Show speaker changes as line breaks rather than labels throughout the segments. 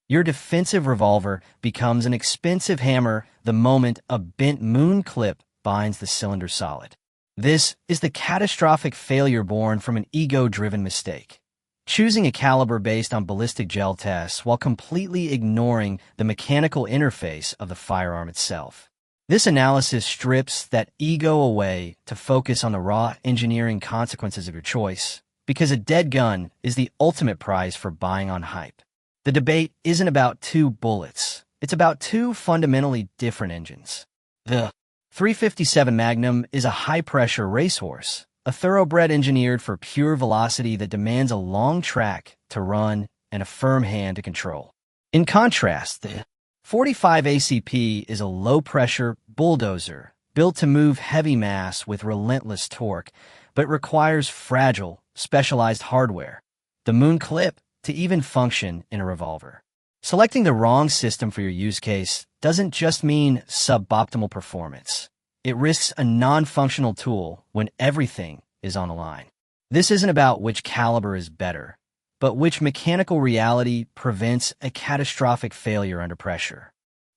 Your defensive revolver becomes an expensive hammer the moment a bent moon clip binds the cylinder solid. This is the catastrophic failure born from an ego-driven mistake. Choosing a caliber based on ballistic gel tests while completely ignoring the mechanical interface of the firearm itself. This analysis strips that ego away to focus on the raw engineering consequences of your choice, because a dead gun is the ultimate prize for buying on hype. The debate isn't about two bullets. It's about two fundamentally different engines. The .357 Magnum is a high-pressure racehorse, a thoroughbred engineered for pure velocity that demands a long track to run and a firm hand to control. In contrast, the .45 ACP is a low-pressure bulldozer built to move heavy mass with relentless torque, but requires fragile, specialized hardware, the moon clip, to even function in a revolver. Selecting the wrong system for your use case doesn't just mean suboptimal performance. It risks a non-functional tool when everything is on the line. This isn't about which caliber is better, but which mechanical reality prevents a catastrophic failure under pressure.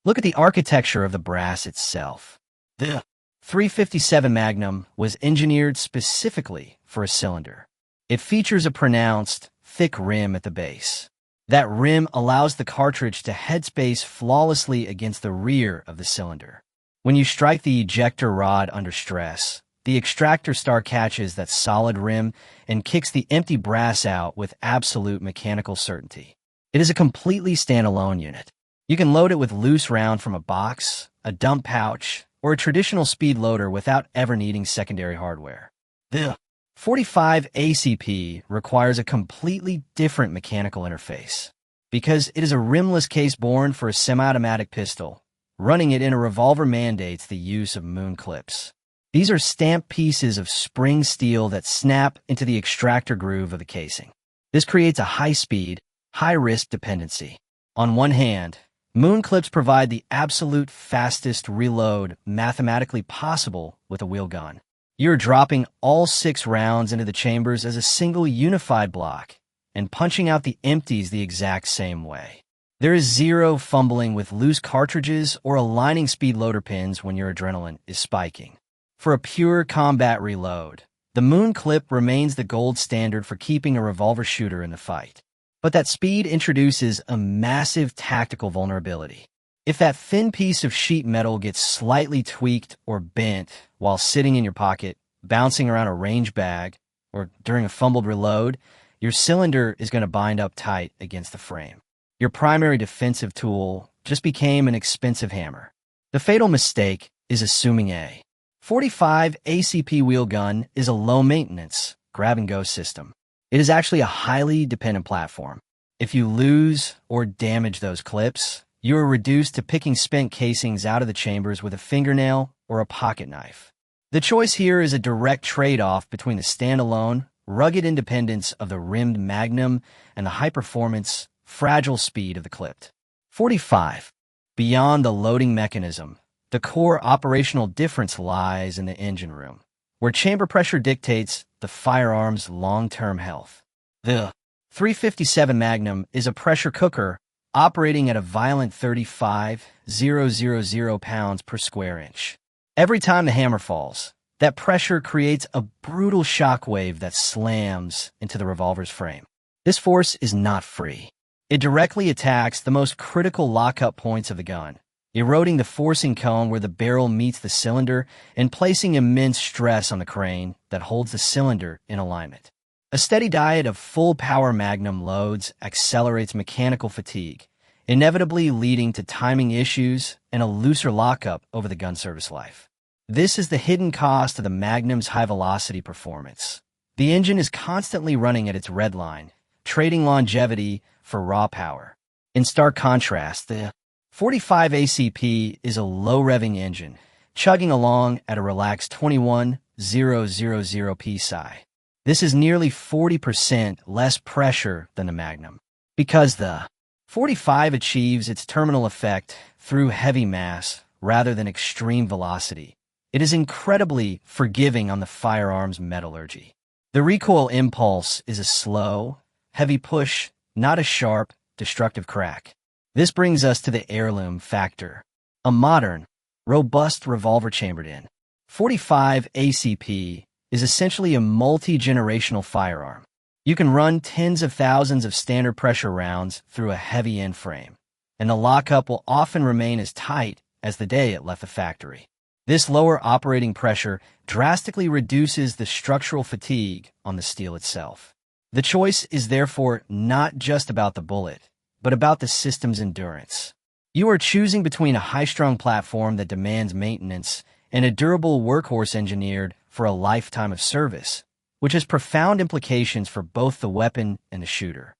Look at the architecture of the brass itself. The .357 Magnum was engineered specifically for a cylinder. It features a pronounced, thick rim at the base. That rim allows the cartridge to headspace flawlessly against the rear of the cylinder. When you strike the ejector rod under stress, the extractor star catches that solid rim and kicks the empty brass out with absolute mechanical certainty. It is a completely standalone unit. You can load it with loose round from a box, a dump pouch, or a traditional speed loader without ever needing secondary hardware. The .45 ACP requires a completely different mechanical interface. Because it is a rimless case born for a semi-automatic pistol, running it in a revolver mandates the use of moon clips. These are stamped pieces of spring steel that snap into the extractor groove of the casing. This creates a high-speed, high-risk dependency. On one hand, moon clips provide the absolute fastest reload mathematically possible with a wheel gun. You're dropping all 6 rounds into the chambers as a single unified block and punching out the empties the exact same way. There is zero fumbling with loose cartridges or aligning speed loader pins when your adrenaline is spiking. For a pure combat reload, the moon clip remains the gold standard for keeping a revolver shooter in the fight. But that speed introduces a massive tactical vulnerability. If that thin piece of sheet metal gets slightly tweaked or bent while sitting in your pocket, bouncing around a range bag, or during a fumbled reload, your cylinder is going to bind up tight against the frame. Your primary defensive tool just became an expensive hammer. The fatal mistake is assuming a .45 ACP wheel gun is a low-maintenance, grab-and-go system. It is actually a highly dependent platform. If you lose or damage those clips, you are reduced to picking spent casings out of the chambers with a fingernail or a pocket knife. The choice here is a direct trade-off between the standalone, rugged independence of the rimmed Magnum and the high-performance, fragile speed of the clipped .45. Beyond the loading mechanism, the core operational difference lies in the engine room, where chamber pressure dictates the firearm's long-term health. The .357 Magnum is a pressure cooker operating at a violent 35,000 pounds per square inch. Every time the hammer falls, that pressure creates a brutal shockwave that slams into the revolver's frame. This force is not free. It directly attacks the most critical lockup points of the gun, eroding the forcing cone where the barrel meets the cylinder and placing immense stress on the crane that holds the cylinder in alignment. A steady diet of full-power Magnum loads accelerates mechanical fatigue, inevitably leading to timing issues and a looser lockup over the gun service life. This is the hidden cost of the Magnum's high-velocity performance. The engine is constantly running at its red line, trading longevity for raw power. In stark contrast, the .45 ACP is a low-revving engine, chugging along at a relaxed 21,000 psi. This is nearly 40% less pressure than the Magnum. Because the .45 achieves its terminal effect through heavy mass rather than extreme velocity, it is incredibly forgiving on the firearm's metallurgy. The recoil impulse is a slow, heavy push, not a sharp, destructive crack. This brings us to the heirloom factor. A modern, robust revolver chambered in 45 ACP is essentially a multi-generational firearm. You can run tens of thousands of standard pressure rounds through a heavy end frame, and the lockup will often remain as tight as the day it left the factory. This lower operating pressure drastically reduces the structural fatigue on the steel itself. The choice is therefore not just about the bullet, but about the system's endurance. You are choosing between a high-strung platform that demands maintenance and a durable workhorse engineered for a lifetime of service, which has profound implications for both the weapon and the shooter.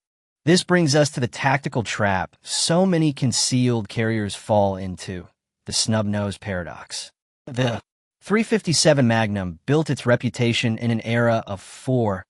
This brings us to the tactical trap so many concealed carriers fall into, the snub-nose paradox. The .357 Magnum built its reputation in an era of 4-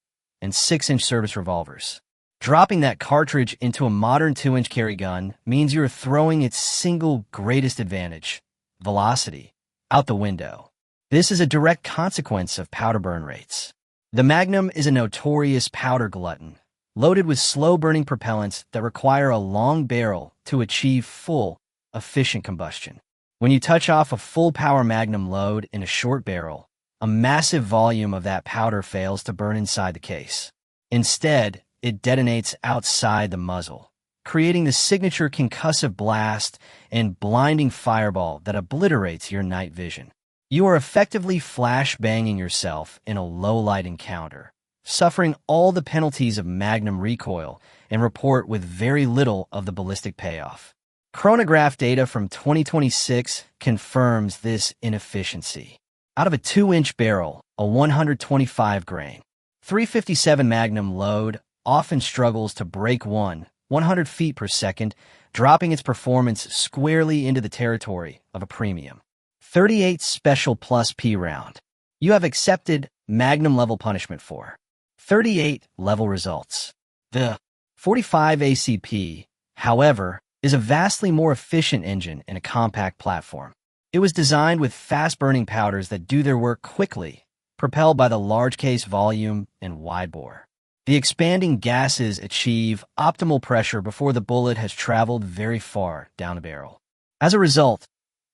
and 6-inch service revolvers. Dropping that cartridge into a modern 2-inch carry gun means you're throwing its single greatest advantage, velocity, out the window. This is a direct consequence of powder burn rates. The Magnum is a notorious powder glutton, loaded with slow-burning propellants that require a long barrel to achieve full, efficient combustion. When you touch off a full-power Magnum load in a short barrel, a massive volume of that powder fails to burn inside the case. Instead, it detonates outside the muzzle, creating the signature concussive blast and blinding fireball that obliterates your night vision. You are effectively flash-banging yourself in a low-light encounter, suffering all the penalties of Magnum recoil and report with very little of the ballistic payoff. Chronograph data from 2026 confirms this inefficiency. Out of a 2-inch barrel, a 125-grain .357 Magnum load often struggles to break 100 feet per second, dropping its performance squarely into the territory of a premium 38 Special Plus P round. You have accepted Magnum-level punishment for 38 level results. The 45 ACP, however, is a vastly more efficient engine in a compact platform. It was designed with fast-burning powders that do their work quickly, propelled by the large case volume and wide bore. The expanding gases achieve optimal pressure before the bullet has traveled very far down the barrel. As a result,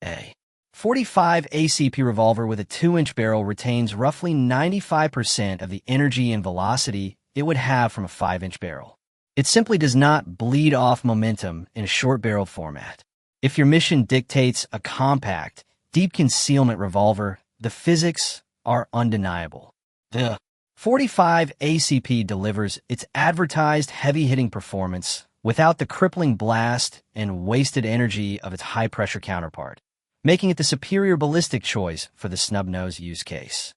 a 45 ACP revolver with a 2-inch barrel retains roughly 95% of the energy and velocity it would have from a 5-inch barrel. It simply does not bleed off momentum in a short-barreled format. If your mission dictates a compact, deep concealment revolver, the physics are undeniable. The 45 ACP delivers its advertised heavy-hitting performance without the crippling blast and wasted energy of its high-pressure counterpart, making it the superior ballistic choice for the snub-nose use case.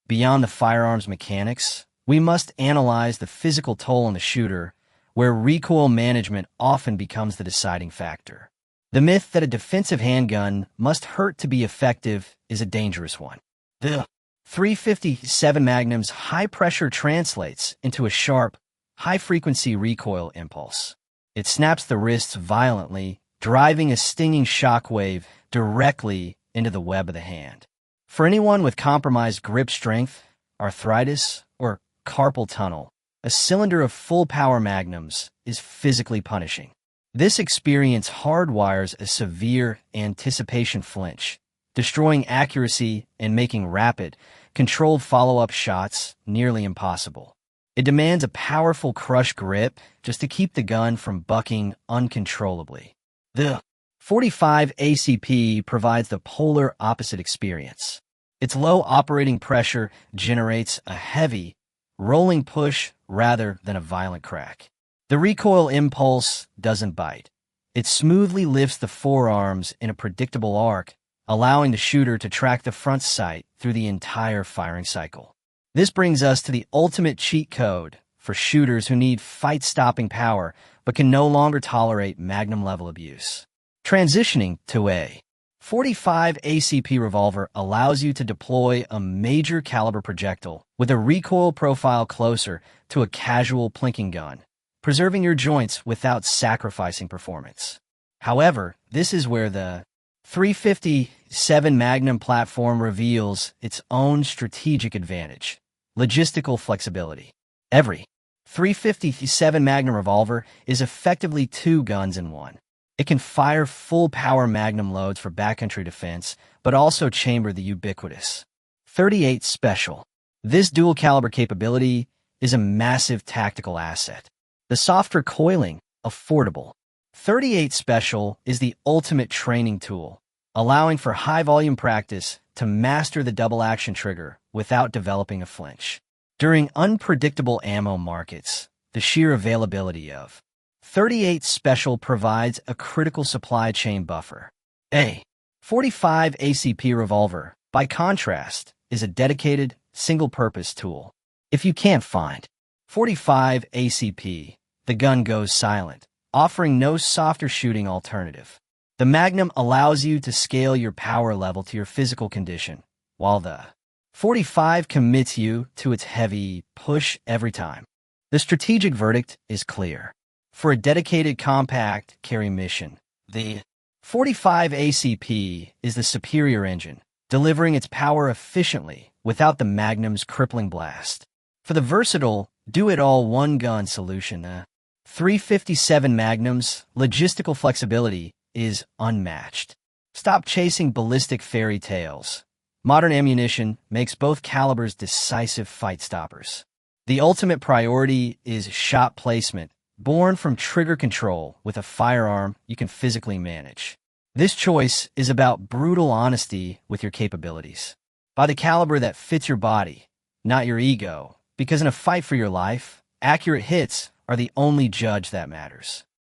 Beyond the firearms mechanics, we must analyze the physical toll on the shooter, where recoil management often becomes the deciding factor. The myth that a defensive handgun must hurt to be effective is a dangerous one. The .357 Magnum's high pressure translates into a sharp, high-frequency recoil impulse. It snaps the wrists violently, driving a stinging shockwave directly into the web of the hand. For anyone with compromised grip strength, arthritis, or carpal tunnel, a cylinder of full-power Magnums is physically punishing. This experience hardwires a severe anticipation flinch, destroying accuracy and making rapid, controlled follow-up shots nearly impossible. It demands a powerful crush grip just to keep the gun from bucking uncontrollably. The 45 ACP provides the polar opposite experience. Its low operating pressure generates a heavy, rolling push rather than a violent crack. The recoil impulse doesn't bite. It smoothly lifts the forearms in a predictable arc, allowing the shooter to track the front sight through the entire firing cycle. This brings us to the ultimate cheat code for shooters who need fight-stopping power but can no longer tolerate Magnum-level abuse. Transitioning to a 45 ACP revolver allows you to deploy a major caliber projectile with a recoil profile closer to a casual plinking gun, preserving your joints without sacrificing performance. However, this is where the .357 Magnum platform reveals its own strategic advantage: logistical flexibility. Every .357 Magnum revolver is effectively two guns in one. It can fire full-power Magnum loads for backcountry defense, but also chamber the ubiquitous 38 Special. This dual-caliber capability is a massive tactical asset. The soft recoiling, affordable 38 Special is the ultimate training tool, allowing for high-volume practice to master the double-action trigger without developing a flinch. During unpredictable ammo markets, the sheer availability of 38 Special provides a critical supply chain buffer. A 45 ACP Revolver, by contrast, is a dedicated, single-purpose tool. If you can't find 45 ACP, the gun goes silent, offering no softer shooting alternative. The Magnum allows you to scale your power level to your physical condition, while the 45 commits you to its heavy push every time. The strategic verdict is clear. For a dedicated compact carry mission, the 45 ACP is the superior engine, delivering its power efficiently without the Magnum's crippling blast. For the versatile, do-it-all one-gun solution, the 357 Magnum's logistical flexibility is unmatched. Stop chasing ballistic fairy tales. Modern ammunition makes both calibers decisive fight stoppers. The ultimate priority is shot placement, born from trigger control with a firearm you can physically manage. This choice is about brutal honesty with your capabilities. Buy the caliber that fits your body, not your ego, because in a fight for your life, accurate hits are the only judge that matters.